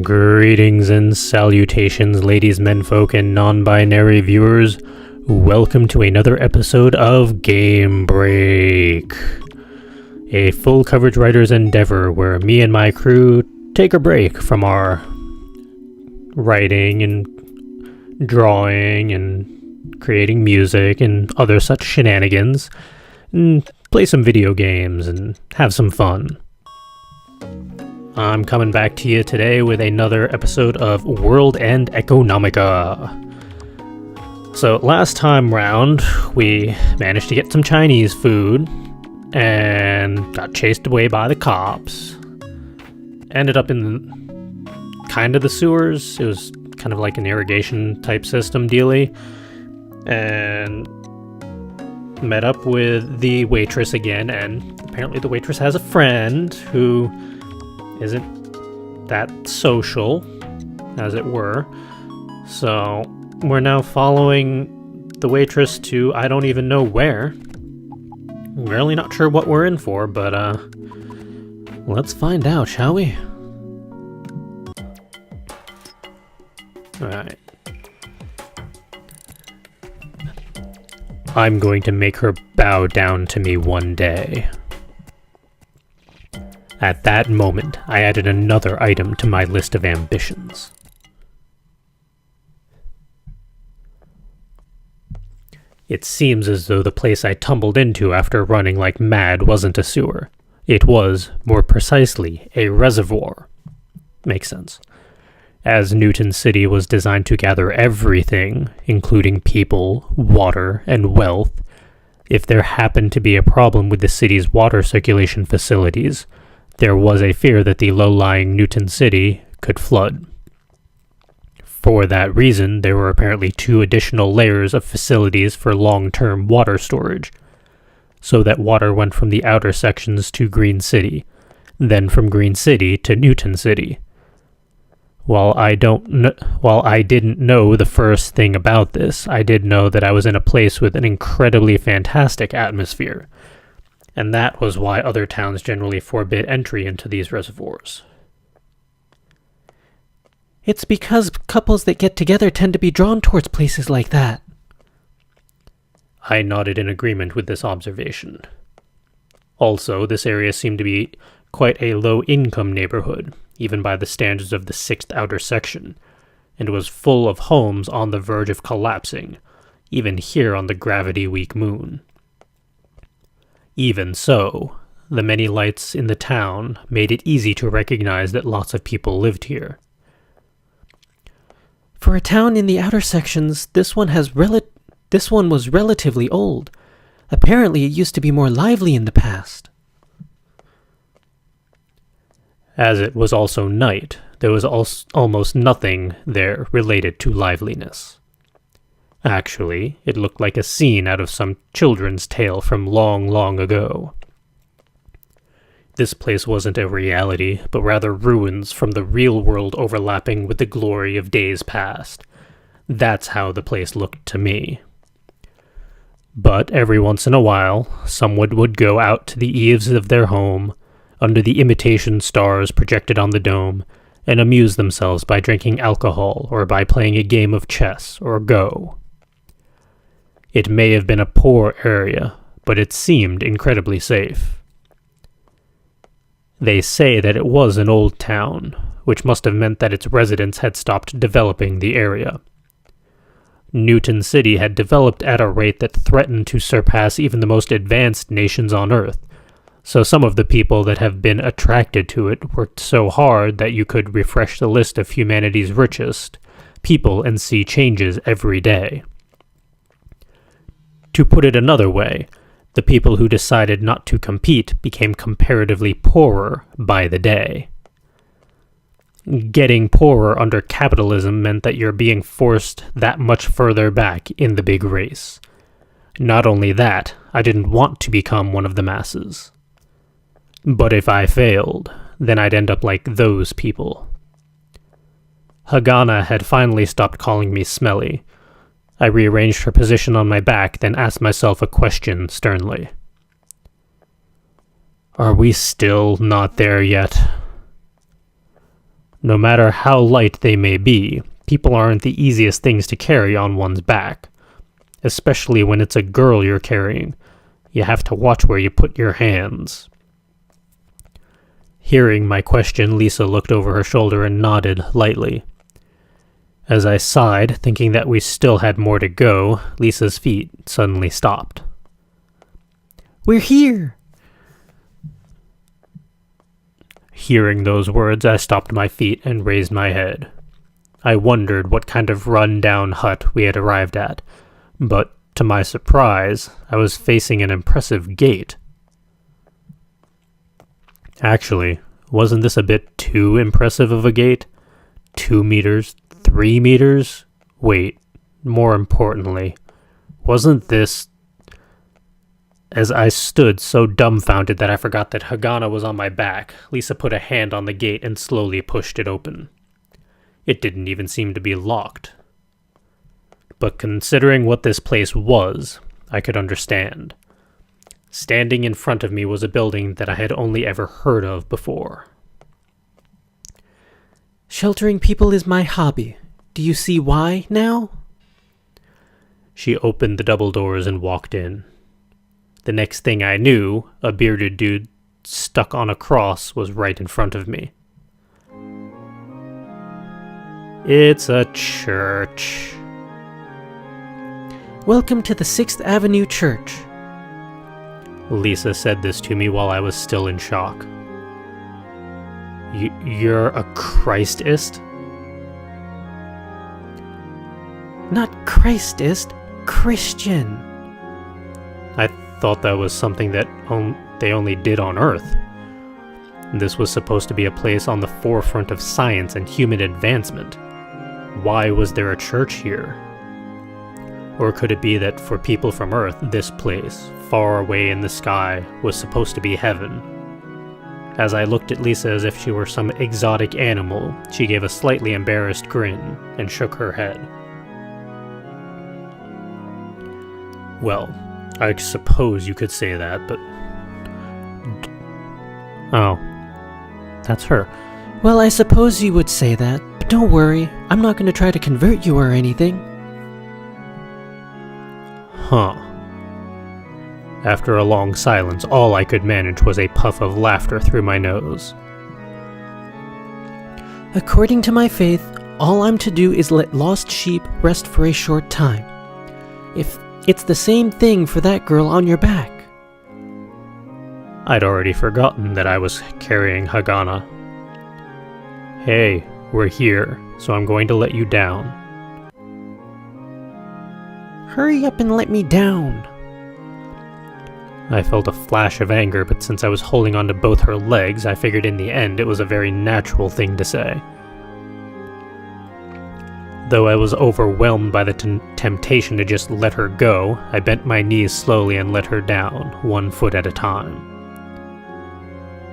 Greetings and salutations, ladies, menfolk, and non-binary viewers. Welcome to another episode of Game Break, a full coverage writer's endeavor where me and my crew take a break from our writing and drawing and creating music and other such shenanigans, and play some video games and have some fun. I'm coming back to you today with another episode of World End Economica. So last time round, we managed to get some Chinese food and got chased away by the cops. Ended up in kind of the sewers. It was kind of like an irrigation type system dealy. And met up with the waitress again, and apparently the waitress has a friend who isn't that social, as it were. So we're now following the waitress to I don't even know where. I'm really not sure what we're in for, but let's find out, shall we? Alright. I'm going to make her bow down to me one day. At that moment, I added another item to my list of ambitions. It seems as though the place I tumbled into after running like mad wasn't a sewer. It was, more precisely, a reservoir. Makes sense. As Newton City was designed to gather everything, including people, water, and wealth, if there happened to be a problem with the city's water circulation facilities, there was a fear that the low-lying Newton City could flood. For that reason, there were apparently 2 additional layers of facilities for long-term water storage, so that water went from the outer sections to Green City, then from Green City to Newton City. While I didn't know the first thing about this, I did know that I was in a place with an incredibly fantastic atmosphere, and that was why other towns generally forbid entry into these reservoirs. It's because couples that get together tend to be drawn towards places like that. I nodded in agreement with this observation. Also, this area seemed to be quite a low-income neighborhood, even by the standards of the 6th outer section, and was full of homes on the verge of collapsing, even here on the gravity-weak moon. Even so, the many lights in the town made it easy to recognize that lots of people lived here. For a town in the outer sections, this one was relatively old. Apparently it used to be more lively in the past. As it was also night, there was almost nothing there related to liveliness. Actually, it looked like a scene out of some children's tale from long, long ago. This place wasn't a reality, but rather ruins from the real world overlapping with the glory of days past. That's how the place looked to me. But every once in a while, someone would go out to the eaves of their home, under the imitation stars projected on the dome, and amuse themselves by drinking alcohol or by playing a game of chess or Go. It may have been a poor area, but it seemed incredibly safe. They say that it was an old town, which must have meant that its residents had stopped developing the area. Newton City had developed at a rate that threatened to surpass even the most advanced nations on Earth, so some of the people that have been attracted to it worked so hard that you could refresh the list of humanity's richest people and see changes every day. To put it another way, the people who decided not to compete became comparatively poorer by the day. Getting poorer under capitalism meant that you're being forced that much further back in the big race. Not only that, I didn't want to become one of the masses. But if I failed, then I'd end up like those people. Hagana had finally stopped calling me smelly. I rearranged her position on my back, then asked myself a question sternly. Are we still not there yet? No matter how light they may be, people aren't the easiest things to carry on one's back. Especially when it's a girl you're carrying. You have to watch where you put your hands. Hearing my question, Lisa looked over her shoulder and nodded lightly. As I sighed, thinking that we still had more to go, Lisa's feet suddenly stopped. "We're here!" Hearing those words, I stopped my feet and raised my head. I wondered what kind of run-down hut we had arrived at, but to my surprise, I was facing an impressive gate. Actually, wasn't this a bit too impressive of a gate? 2 meters, 3 meters? Wait, more importantly, wasn't this... As I stood so dumbfounded that I forgot that Hagana was on my back, Lisa put a hand on the gate and slowly pushed it open. It didn't even seem to be locked. But considering what this place was, I could understand. Standing in front of me was a building that I had only ever heard of before. "Sheltering people is my hobby. Do you see why now?" She opened the double doors and walked in. The next thing I knew, a bearded dude stuck on a cross was right in front of me. "It's a church." "Welcome to the 6th Avenue Church." Lisa said this to me while I was still in shock. You're a Christist?" "Not Christist, Christian." I thought that was something that they only did on Earth. This was supposed to be a place on the forefront of science and human advancement. Why was there a church here? Or could it be that for people from Earth, this place, far away in the sky, was supposed to be heaven? As I looked at Lisa as if she were some exotic animal, she gave a slightly embarrassed grin and shook her head. "Well, I suppose you could say that, but..." "Oh, that's her." "Well, I suppose you would say that, but don't worry, I'm not going to try to convert you or anything." Huh. After a long silence, all I could manage was a puff of laughter through my nose. "According to my faith, all I'm to do is let lost sheep rest for a short time. If it's the same thing for that girl on your back." I'd already forgotten that I was carrying Hagana. "Hey, we're here, so I'm going to let you down." "Hurry up and let me down." I felt a flash of anger, but since I was holding onto both her legs, I figured in the end it was a very natural thing to say. Though I was overwhelmed by the temptation to just let her go, I bent my knees slowly and let her down, 1 foot at a time.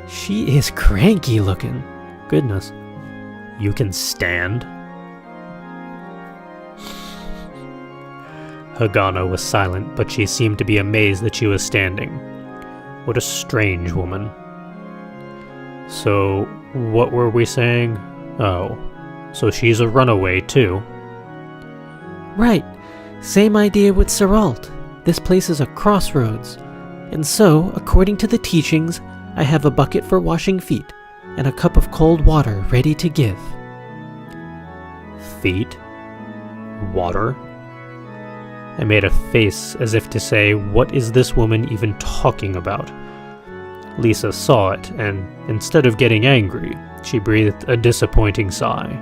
"She is cranky looking. Goodness. You can stand?" Hagana was silent, but she seemed to be amazed that she was standing. What a strange woman. So, what were we saying? Oh, so she's a runaway too. "Right. Same idea with Saralt. This place is a crossroads. And so, according to the teachings, I have a bucket for washing feet, and a cup of cold water ready to give." Feet? Water? I made a face as if to say, what is this woman even talking about? Lisa saw it, and instead of getting angry, she breathed a disappointing sigh.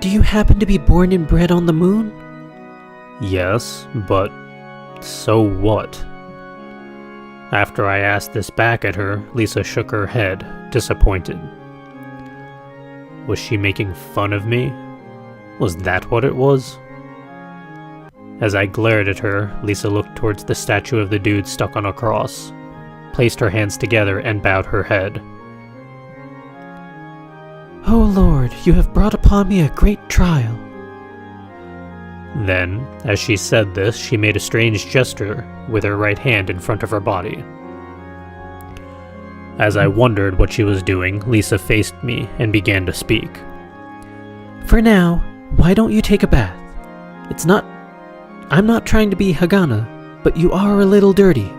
"Do you happen to be born and bred on the moon?" "Yes, but so what?" After I asked this back at her, Lisa shook her head, disappointed. Was she making fun of me? Was that what it was? As I glared at her, Lisa looked towards the statue of the dude stuck on a cross, placed her hands together, and bowed her head. "Oh Lord, you have brought upon me a great trial." Then, as she said this, she made a strange gesture with her right hand in front of her body. As I wondered what she was doing, Lisa faced me and began to speak. For now, why don't you take a bath? I'm not trying to be Hagana, but you are a little dirty.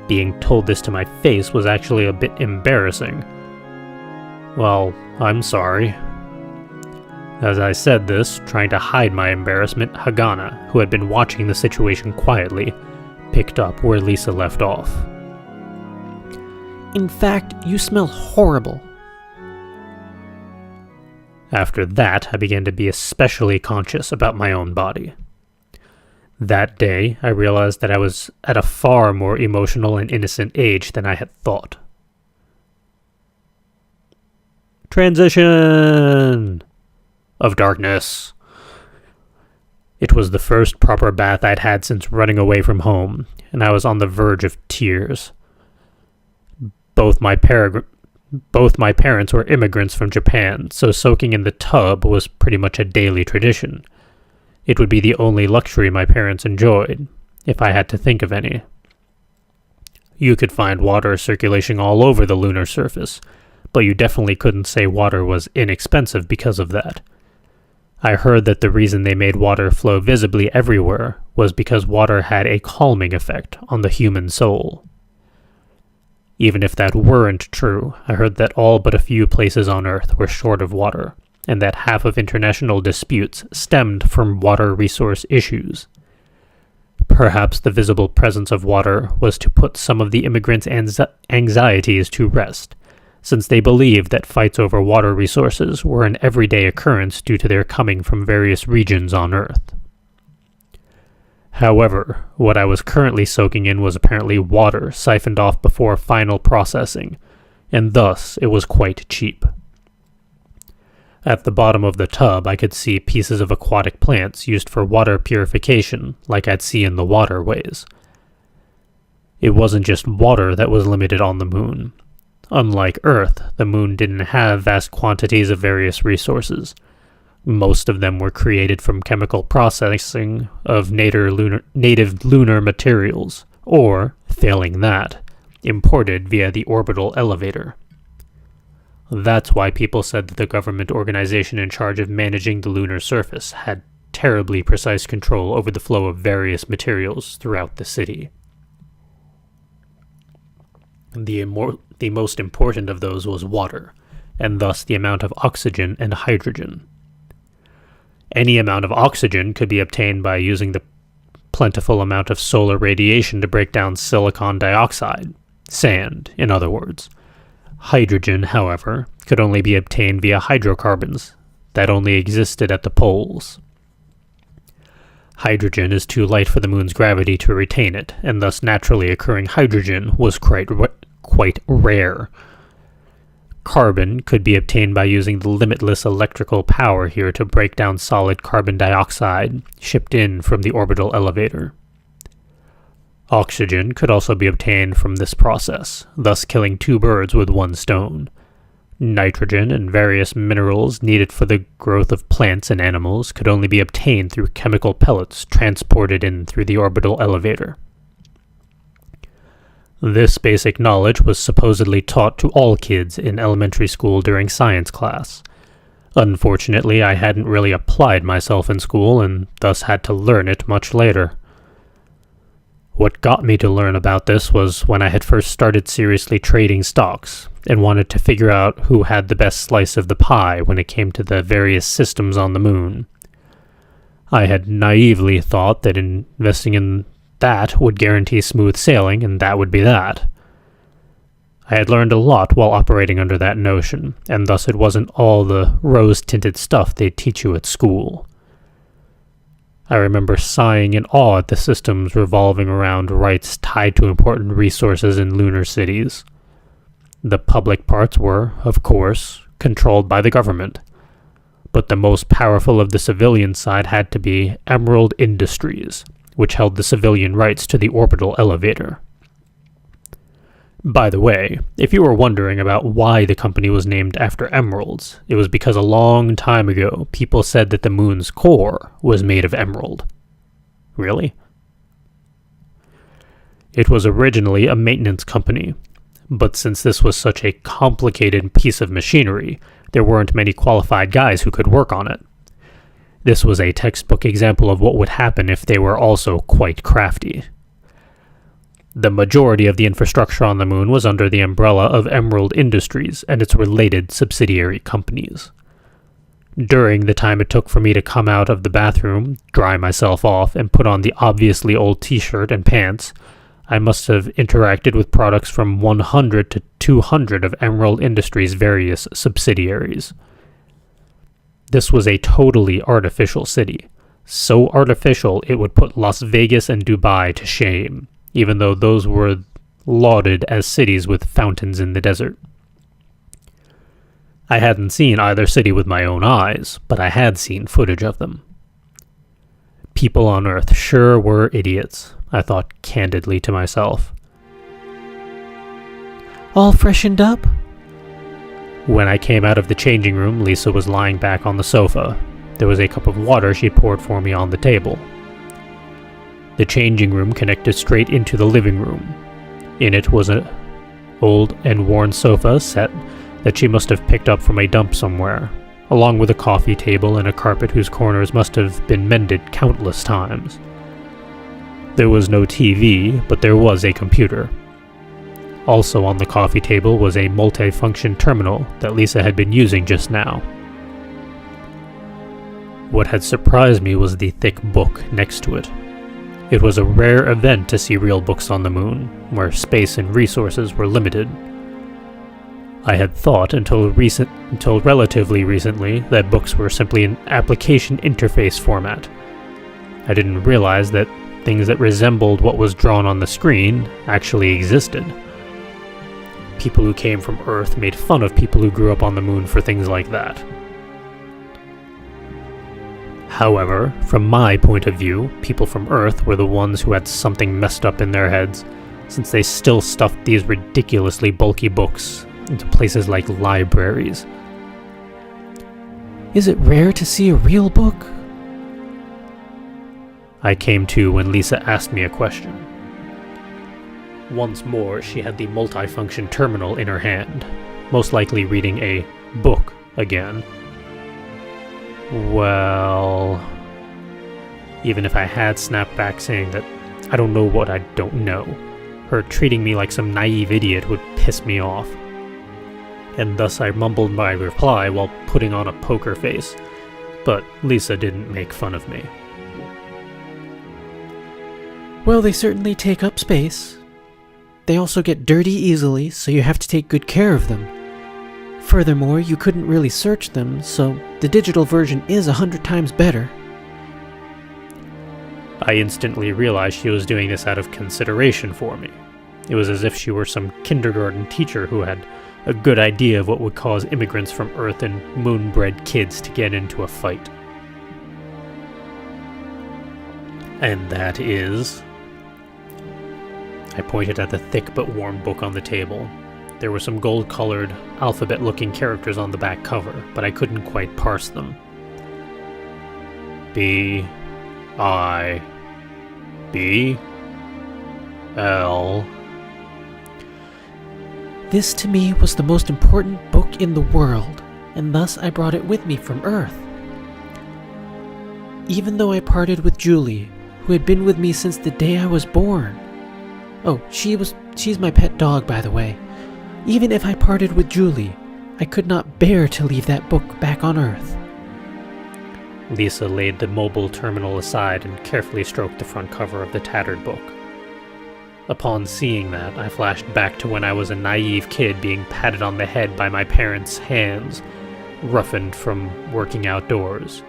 Being told this to my face was actually a bit embarrassing. Well, I'm sorry. As I said this, trying to hide my embarrassment, Hagana, who had been watching the situation quietly, picked up where Lisa left off. In fact, you smell horrible. After that, I began to be especially conscious about my own body. That day, I realized that I was at a far more emotional and innocent age than I had thought. Transition of darkness. It was the first proper bath I'd had since running away from home, and I was on the verge of tears. Both my parents were immigrants from Japan, so soaking in the tub was pretty much a daily tradition. It would be the only luxury my parents enjoyed, if I had to think of any. You could find water circulating all over the lunar surface, but you definitely couldn't say water was inexpensive because of that. I heard that the reason they made water flow visibly everywhere was because water had a calming effect on the human soul. Even if that weren't true, I heard that all but a few places on Earth were short of water, and that half of international disputes stemmed from water resource issues. Perhaps the visible presence of water was to put some of the immigrants' anxieties to rest, since they believed that fights over water resources were an everyday occurrence due to their coming from various regions on Earth. However, what I was currently soaking in was apparently water siphoned off before final processing, and thus it was quite cheap. At the bottom of the tub, I could see pieces of aquatic plants used for water purification, like I'd see in the waterways. It wasn't just water that was limited on the moon. Unlike Earth, the moon didn't have vast quantities of various resources. Most of them were created from chemical processing of native lunar materials, or, failing that, imported via the orbital elevator. That's why people said that the government organization in charge of managing the lunar surface had terribly precise control over the flow of various materials throughout the city. The most important of those was water, and thus the amount of oxygen and hydrogen. Any amount of oxygen could be obtained by using the plentiful amount of solar radiation to break down silicon dioxide, sand, in other words. Hydrogen, however, could only be obtained via hydrocarbons that only existed at the poles. Hydrogen is too light for the moon's gravity to retain it, and thus naturally occurring hydrogen was quite rare. Carbon could be obtained by using the limitless electrical power here to break down solid carbon dioxide shipped in from the orbital elevator. Oxygen could also be obtained from this process, thus killing two birds with one stone. Nitrogen and various minerals needed for the growth of plants and animals could only be obtained through chemical pellets transported in through the orbital elevator. This basic knowledge was supposedly taught to all kids in elementary school during science class. Unfortunately, I hadn't really applied myself in school and thus had to learn it much later. What got me to learn about this was when I had first started seriously trading stocks and wanted to figure out who had the best slice of the pie when it came to the various systems on the moon. I had naively thought that investing in that would guarantee smooth sailing, and that would be that. I had learned a lot while operating under that notion, and thus it wasn't all the rose-tinted stuff they'd teach you at school. I remember sighing in awe at the systems revolving around rights tied to important resources in lunar cities. The public parts were, of course, controlled by the government, but the most powerful of the civilian side had to be Emerald Industries, which held the civilian rights to the orbital elevator. By the way, if you were wondering about why the company was named after emeralds, it was because a long time ago people said that the moon's core was made of emerald. Really? It was originally a maintenance company, But since this was such a complicated piece of machinery, there weren't many qualified guys who could work on it. This was a textbook example of what would happen if they were also quite crafty. The majority of the infrastructure on the moon was under the umbrella of Emerald Industries and its related subsidiary companies. During the time it took for me to come out of the bathroom, dry myself off, and put on the obviously old t-shirt and pants, I must have interacted with products from 100 to 200 of Emerald Industries' various subsidiaries. This was a totally artificial city. So artificial it would put Las Vegas and Dubai to shame, even though those were lauded as cities with fountains in the desert. I hadn't seen either city with my own eyes, but I had seen footage of them. People on Earth sure were idiots, I thought candidly to myself. All freshened up? When I came out of the changing room, Lisa was lying back on the sofa. There was a cup of water she poured for me on the table. The changing room connected straight into the living room. In it was an old and worn sofa set that she must have picked up from a dump somewhere, along with a coffee table and a carpet whose corners must have been mended countless times. There was no TV, but there was a computer. Also on the coffee table was a multi-function terminal that Lisa had been using just now. What had surprised me was the thick book next to it. It was a rare event to see real books on the moon, where space and resources were limited. I had thought until relatively recently that books were simply an application interface format. I didn't realize that things that resembled what was drawn on the screen actually existed. People who came from Earth made fun of people who grew up on the moon for things like that. However, from my point of view, people from Earth were the ones who had something messed up in their heads, since they still stuffed these ridiculously bulky books into places like libraries. Is it rare to see a real book? I came to when Lisa asked me a question. Once more, she had the multifunction terminal in her hand, most likely reading a book again. Well, even if I had snapped back saying that I don't know what I don't know, her treating me like some naive idiot would piss me off. And thus I mumbled my reply while putting on a poker face, but Lisa didn't make fun of me. Well, they certainly take up space. They also get dirty easily, so you have to take good care of them. Furthermore, you couldn't really search them, so the digital version is 100 times better. I instantly realized she was doing this out of consideration for me. It was as if she were some kindergarten teacher who had a good idea of what would cause immigrants from Earth and moon-bred kids to get into a fight. And that is... I pointed at the thick but warm book on the table. There were some gold-colored, alphabet-looking characters on the back cover, but I couldn't quite parse them. B... I... B... L... This to me was the most important book in the world, and thus I brought it with me from Earth. Even though I parted with Julie, who had been with me since the day I was born. Oh, she's my pet dog, by the way. Even if I parted with Julie, I could not bear to leave that book back on Earth. Lisa laid the mobile terminal aside and carefully stroked the front cover of the tattered book. Upon seeing that, I flashed back to when I was a naive kid being patted on the head by my parents' hands, roughened from working outdoors.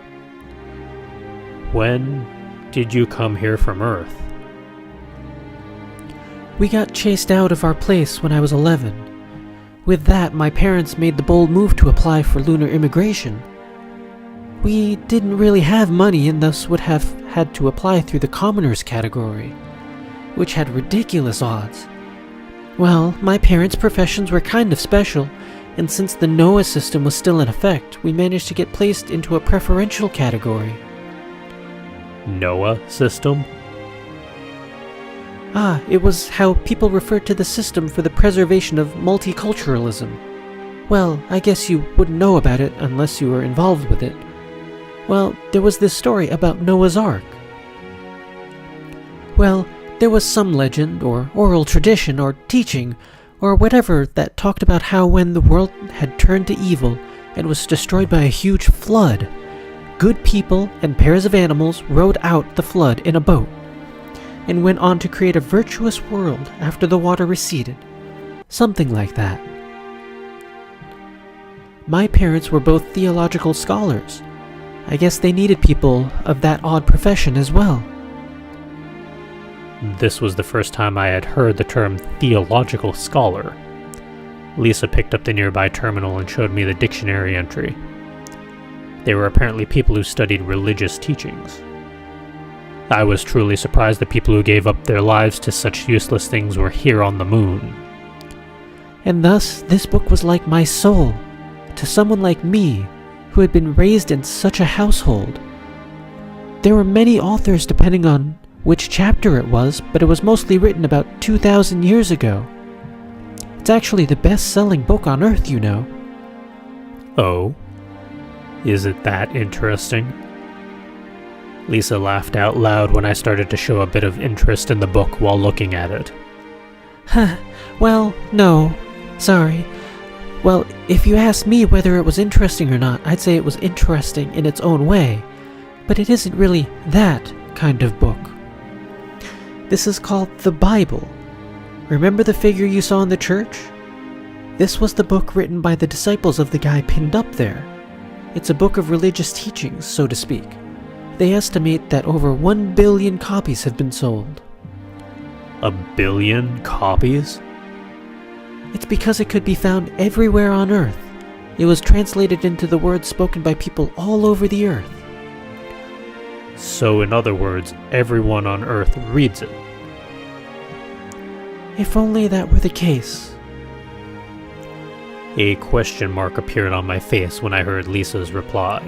When did you come here from Earth? We got chased out of our place when I was 11. With that, my parents made the bold move to apply for lunar immigration. We didn't really have money and thus would have had to apply through the commoners category, which had ridiculous odds. Well, my parents' professions were kind of special, and since the NOAA system was still in effect, we managed to get placed into a preferential category. NOAA system? It was how people referred to the system for the preservation of multiculturalism. Well, I guess you wouldn't know about it unless you were involved with it. Well, there was this story about Noah's Ark. Well, there was some legend, or oral tradition, or teaching, or whatever that talked about how when the world had turned to evil and was destroyed by a huge flood, good people and pairs of animals rode out the flood in a boat and went on to create a virtuous world after the water receded. Something like that. My parents were both theological scholars. I guess they needed people of that odd profession as well. This was the first time I had heard the term theological scholar. Lisa picked up the nearby terminal and showed me the dictionary entry. They were apparently people who studied religious teachings. I was truly surprised that people who gave up their lives to such useless things were here on the moon. And thus, this book was like my soul, to someone like me, who had been raised in such a household. There were many authors depending on which chapter it was, but it was mostly written about 2,000 years ago. It's actually the best-selling book on Earth, you know. Oh? Is it that interesting? Lisa laughed out loud when I started to show a bit of interest in the book while looking at it. Well, no. Sorry. Well, if you asked me whether it was interesting or not, I'd say it was interesting in its own way. But it isn't really that kind of book. This is called the Bible. Remember the figure you saw in the church? This was the book written by the disciples of the guy pinned up there. It's a book of religious teachings, so to speak. They estimate that over 1 billion copies have been sold. 1 billion copies? It's because it could be found everywhere on Earth. It was translated into the words spoken by people all over the Earth. So in other words, everyone on Earth reads it. If only that were the case. A question mark appeared on my face when I heard Lisa's reply.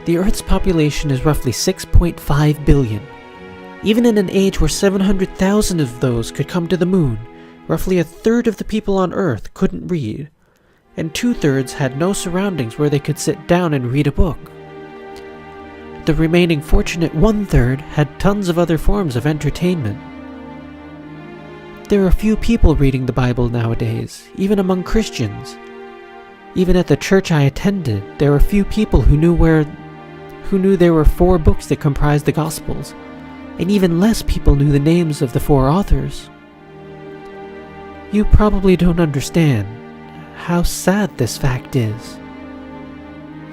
The Earth's population is roughly 6.5 billion. Even in an age where 700,000 of those could come to the moon, roughly a third of the people on Earth couldn't read, and 2/3 had no surroundings where they could sit down and read a book. The remaining fortunate 1/3 had tons of other forms of entertainment. There are few people reading the Bible nowadays, even among Christians. Even at the church I attended, there were few people who knew there were 4 books that comprised the Gospels, and even less people knew the names of the 4 authors. You probably don't understand how sad this fact is.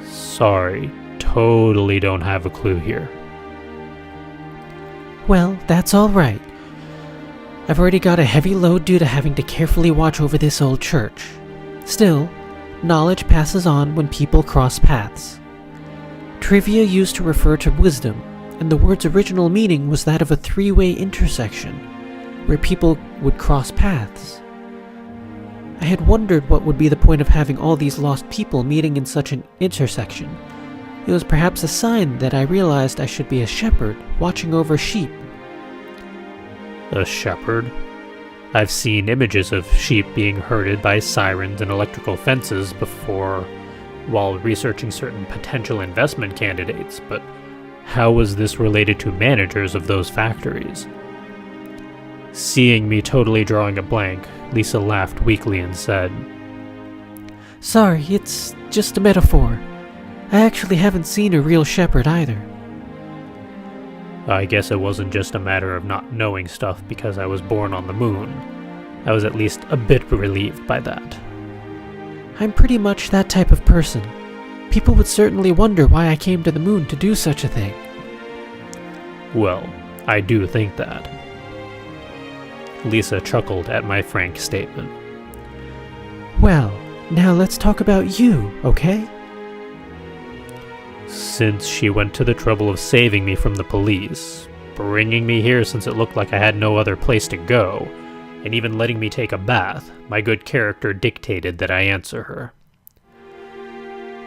Sorry, totally don't have a clue here. Well, that's all right. I've already got a heavy load due to having to carefully watch over this old church. Still, knowledge passes on when people cross paths. Trivia used to refer to wisdom, and the word's original meaning was that of a 3-way intersection, where people would cross paths. I had wondered what would be the point of having all these lost people meeting in such an intersection. It was perhaps a sign that I realized I should be a shepherd watching over sheep. A shepherd? I've seen images of sheep being herded by sirens and electrical fences before while researching certain potential investment candidates, but how was this related to managers of those factories? Seeing me totally drawing a blank, Lisa laughed weakly and said, Sorry, it's just a metaphor. I actually haven't seen a real shepherd either. I guess it wasn't just a matter of not knowing stuff because I was born on the moon. I was at least a bit relieved by that. I'm pretty much that type of person. People would certainly wonder why I came to the moon to do such a thing. Well, I do think that. Lisa chuckled at my frank statement. Well, now let's talk about you, okay? Since she went to the trouble of saving me from the police, bringing me here since it looked like I had no other place to go, and even letting me take a bath, my good character dictated that I answer her.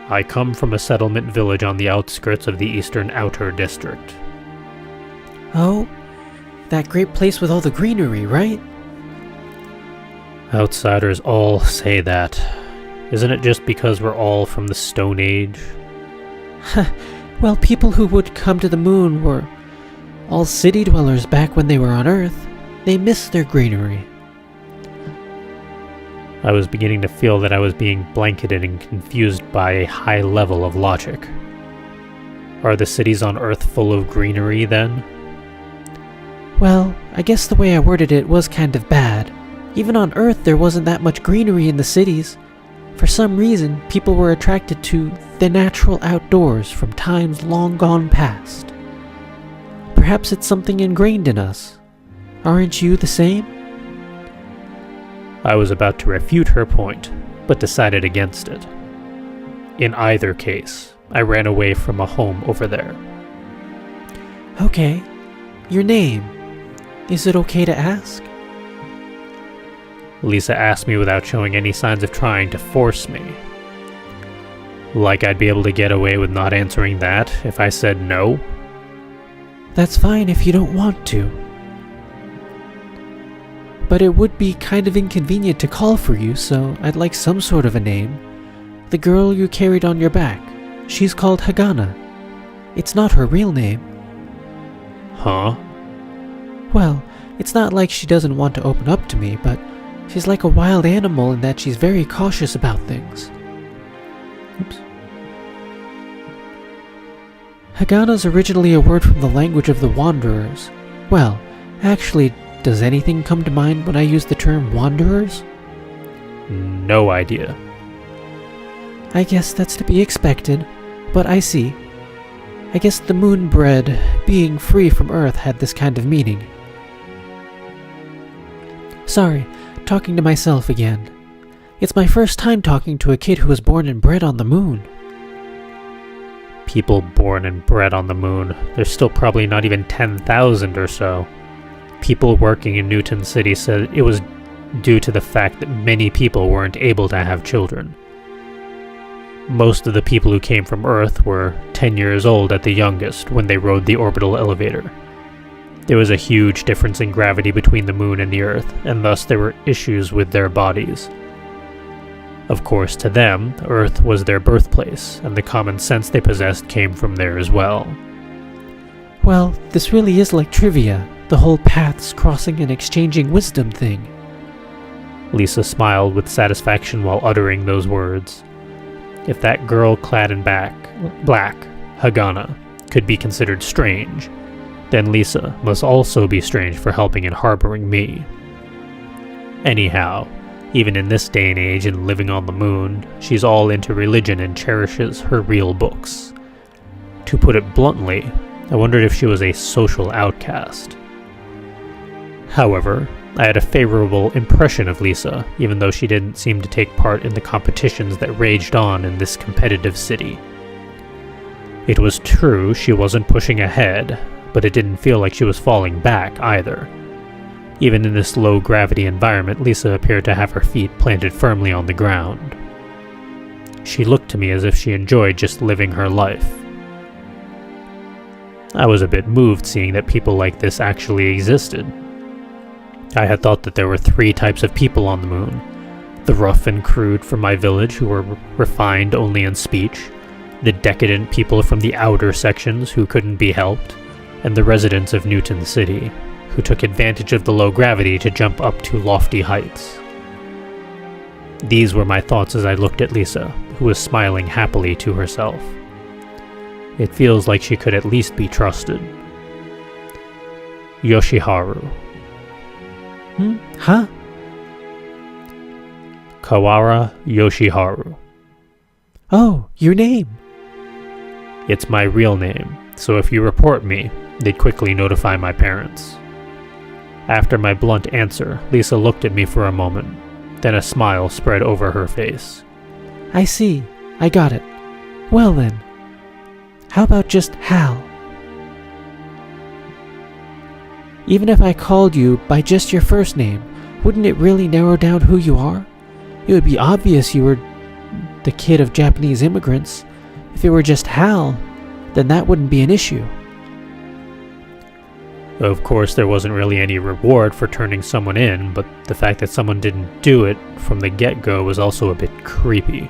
I come from a settlement village on the outskirts of the Eastern Outer District. Oh, that great place with all the greenery, right? Outsiders all say that. Isn't it just because we're all from the Stone Age? Well, people who would come to the moon were all city dwellers back when they were on Earth. They missed their greenery. I was beginning to feel that I was being blanketed and confused by a high level of logic. Are the cities on Earth full of greenery, then? Well, I guess the way I worded it was kind of bad. Even on Earth, there wasn't that much greenery in the cities. For some reason, people were attracted to the natural outdoors from times long gone past. Perhaps it's something ingrained in us. Aren't you the same? I was about to refute her point, but decided against it. In either case, I ran away from a home over there. Okay. Your name. Is it okay to ask? Lisa asked me without showing any signs of trying to force me. Like I'd be able to get away with not answering that if I said no? That's fine if you don't want to. But it would be kind of inconvenient to call for you, so I'd like some sort of a name. The girl you carried on your back, she's called Hagana. It's not her real name. Huh? Well, it's not like she doesn't want to open up to me, but she's like a wild animal in that she's very cautious about things. Oops. Hagana's originally a word from the language of the Wanderers. Well, actually, does anything come to mind when I use the term Wanderers? No idea. I guess that's to be expected, but I see. I guess the moon-bred, being free from Earth, had this kind of meaning. Sorry, talking to myself again. It's my first time talking to a kid who was born and bred on the moon. People born and bred on the moon, there's still probably not even 10,000 or so. People working in Newton City said it was due to the fact that many people weren't able to have children. Most of the people who came from Earth were 10 years old at the youngest when they rode the orbital elevator. There was a huge difference in gravity between the moon and the Earth, and thus there were issues with their bodies. Of course, to them, Earth was their birthplace, and the common sense they possessed came from there as well. Well, this really is like trivia, the whole paths crossing and exchanging wisdom thing. Lisa smiled with satisfaction while uttering those words. If that girl clad in black, Hagana, could be considered strange, then Lisa must also be strange for helping and harboring me. Anyhow, even in this day and age and living on the moon, she's all into religion and cherishes her real books. To put it bluntly, I wondered if she was a social outcast. However, I had a favorable impression of Lisa, even though she didn't seem to take part in the competitions that raged on in this competitive city. It was true she wasn't pushing ahead, but it didn't feel like she was falling back either. Even in this low-gravity environment, Lisa appeared to have her feet planted firmly on the ground. She looked to me as if she enjoyed just living her life. I was a bit moved seeing that people like this actually existed. I had thought that there were 3 types of people on the moon. The rough and crude from my village who were refined only in speech, the decadent people from the outer sections who couldn't be helped, and the residents of Newton City, who took advantage of the low gravity to jump up to lofty heights. These were my thoughts as I looked at Lisa, who was smiling happily to herself. It feels like she could at least be trusted. Yoshiharu. Huh? Kawara Yoshiharu. Oh, your name. It's my real name, so if you report me, they'd quickly notify my parents. After my blunt answer, Lisa looked at me for a moment, then a smile spread over her face. I see. I got it. Well then, how about just Hal? Even if I called you by just your first name, wouldn't it really narrow down who you are? It would be obvious you were the kid of Japanese immigrants. If it were just Hal, then that wouldn't be an issue. Of course, there wasn't really any reward for turning someone in, but the fact that someone didn't do it from the get-go was also a bit creepy.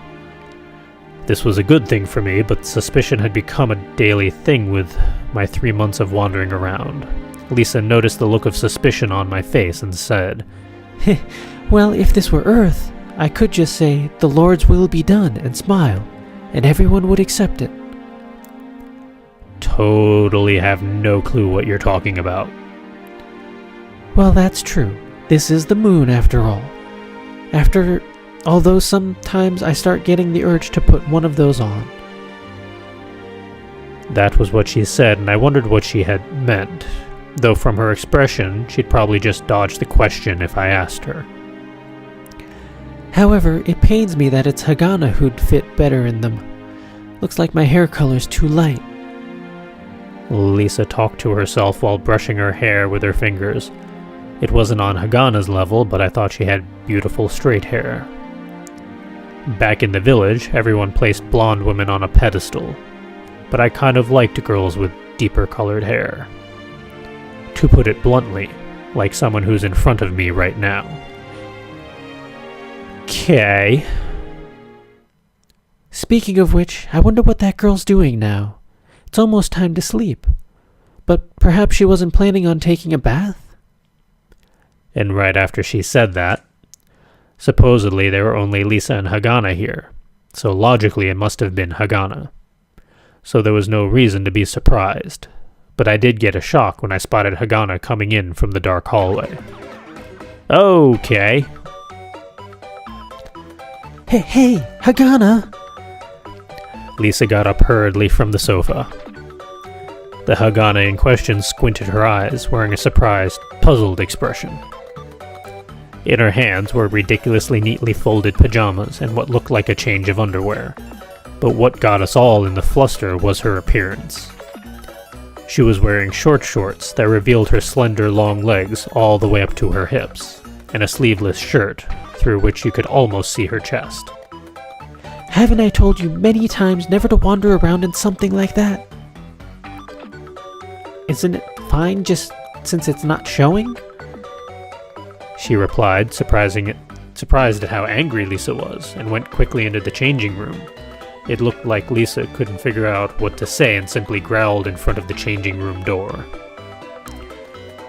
This was a good thing for me, but suspicion had become a daily thing with my 3 months of wandering around. Lisa noticed the look of suspicion on my face and said, Well, if this were Earth, I could just say, the Lord's will be done, and smile, and everyone would accept it. Totally have no clue what you're talking about. Well, that's true. This is the moon, after all. Although sometimes I start getting the urge to put one of those on. That was what she said, and I wondered what she had meant, though from her expression, she'd probably just dodged the question if I asked her. However, it pains me that it's Hagana who'd fit better in them. Looks like my hair color's too light. Lisa talked to herself while brushing her hair with her fingers. It wasn't on Hagana's level, but I thought she had beautiful straight hair. Back in the village, everyone placed blonde women on a pedestal, but I kind of liked girls with deeper colored hair. To put it bluntly, like someone who's in front of me right now. Okay. Speaking of which, I wonder what that girl's doing now. It's almost time to sleep. But perhaps she wasn't planning on taking a bath? And right after she said that, supposedly there were only Lisa and Hagana here, so logically it must have been Hagana. So there was no reason to be surprised, but I did get a shock when I spotted Hagana coming in from the dark hallway. Okay. Hey, Hagana! Lisa got up hurriedly from the sofa. The Hagana in question squinted her eyes, wearing a surprised, puzzled expression. In her hands were ridiculously neatly folded pajamas and what looked like a change of underwear. But what got us all in the fluster was her appearance. She was wearing short shorts that revealed her slender long legs all the way up to her hips, and a sleeveless shirt through which you could almost see her chest. Haven't I told you many times never to wander around in something like that? Isn't it fine just since it's not showing? She replied, surprised at how angry Lisa was, and went quickly into the changing room. It looked like Lisa couldn't figure out what to say and simply growled in front of the changing room door.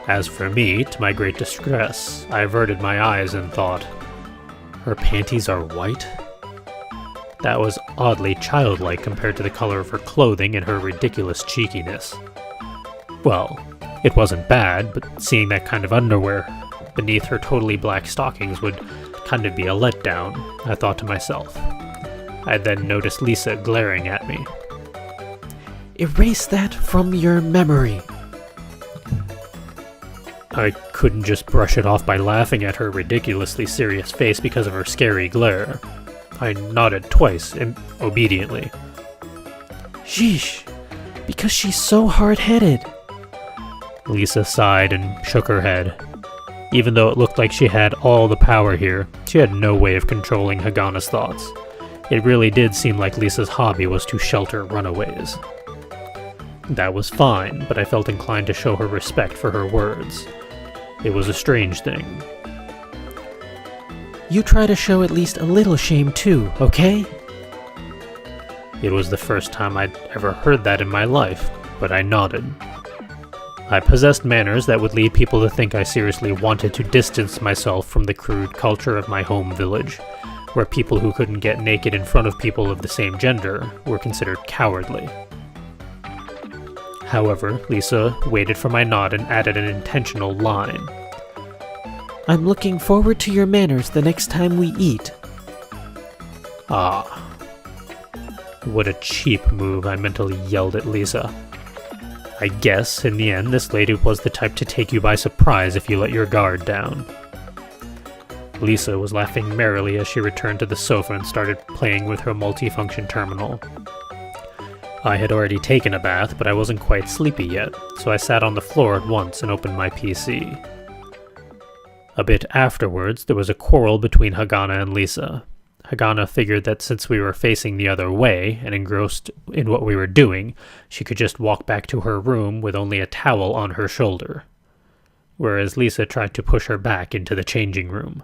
As for me, to my great distress, I averted my eyes and thought, her panties are white? That was oddly childlike compared to the color of her clothing and her ridiculous cheekiness. Well, it wasn't bad, but seeing that kind of underwear beneath her totally black stockings would kind of be a letdown, I thought to myself. I then noticed Lisa glaring at me. Erase that from your memory. I couldn't just brush it off by laughing at her ridiculously serious face because of her scary glare. I nodded twice, obediently. Sheesh, because she's so hard-headed. Lisa sighed and shook her head. Even though it looked like she had all the power here, she had no way of controlling Hagana's thoughts. It really did seem like Lisa's hobby was to shelter runaways. That was fine, but I felt inclined to show her respect for her words. It was a strange thing. You try to show at least a little shame too, okay? It was the first time I'd ever heard that in my life, but I nodded. I possessed manners that would lead people to think I seriously wanted to distance myself from the crude culture of my home village, where people who couldn't get naked in front of people of the same gender were considered cowardly. However, Lisa waited for my nod and added an intentional line. I'm looking forward to your manners the next time we eat. Ah. What a cheap move, I mentally yelled at Lisa. I guess, in the end, this lady was the type to take you by surprise if you let your guard down. Lisa was laughing merrily as she returned to the sofa and started playing with her multifunction terminal. I had already taken a bath, but I wasn't quite sleepy yet, so I sat on the floor at once and opened my PC. A bit afterwards, there was a quarrel between Hagana and Lisa. Hagana figured that since we were facing the other way and engrossed in what we were doing, she could just walk back to her room with only a towel on her shoulder, whereas Lisa tried to push her back into the changing room.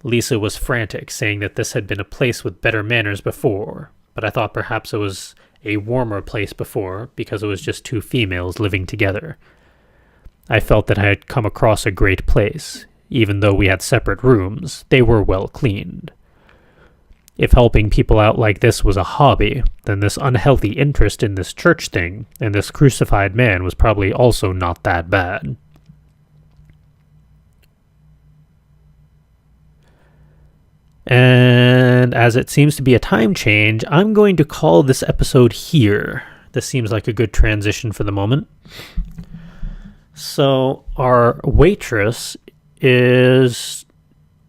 Lisa was frantic, saying that this had been a place with better manners before, but I thought perhaps it was a warmer place before because it was just two females living together. I felt that I had come across a great place. Even though we had separate rooms, they were well cleaned. If helping people out like this was a hobby, then this unhealthy interest in this church thing and this crucified man was probably also not that bad. And as it seems to be a time change, I'm going to call this episode here. This seems like a good transition for the moment. So, our waitress is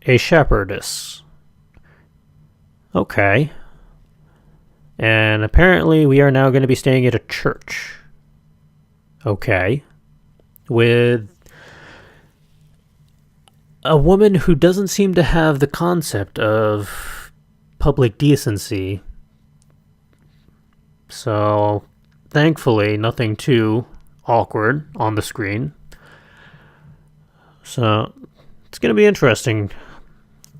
a shepherdess. Okay. And apparently we are now going to be staying at a church. Okay. With a woman who doesn't seem to have the concept of public decency. So, thankfully, nothing too awkward on the screen. So, it's going to be interesting.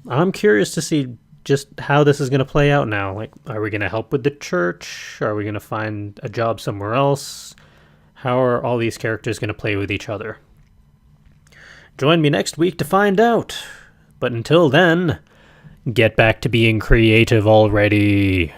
I'm curious to see just how this is going to play out now. Like, are we going to help with the church? Are we going to find a job somewhere else? How are all these characters going to play with each other? Join me next week to find out. But until then, get back to being creative already.